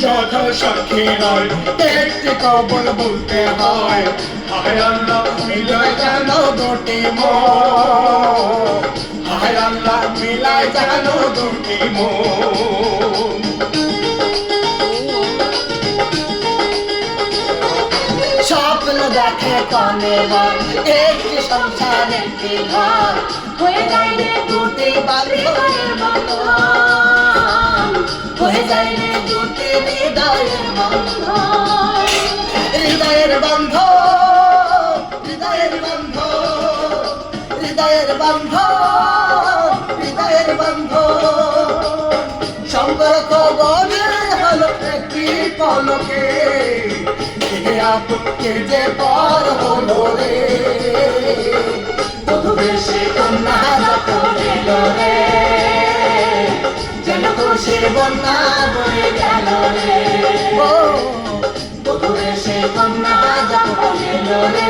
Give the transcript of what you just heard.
শুধু সাক্ষী নয়, একটি কবল বলতে হয়। হায় আল্লাহ মিলায় যেন দুটি মন, হায় আল্লাহ মিলায় যেন দুটি মন। স্বপ্ন দেখে কনে বল, একটি সংসার একটি ঘর, হয়ে যায় রে দুটি বান্ধবের বন্ধন, হয়ে যায় রে দুটি হৃদয়ের বন্ধন, হৃদয়ের বন্ধ, হৃদয়ের বন্ধ, হৃদয়ের বন্ধ, হৃদয়ের বন্ধ। সম্পর্ক গড়ে হলো একটি পলকে, আপনকে যে পর হলো রে। বধূ বেশে কন্যা যখন এলো রে, যেন খুশির বন্যা বয়ে গেল রে। ও বধূ বেশে কন্যা যখন এলো রে,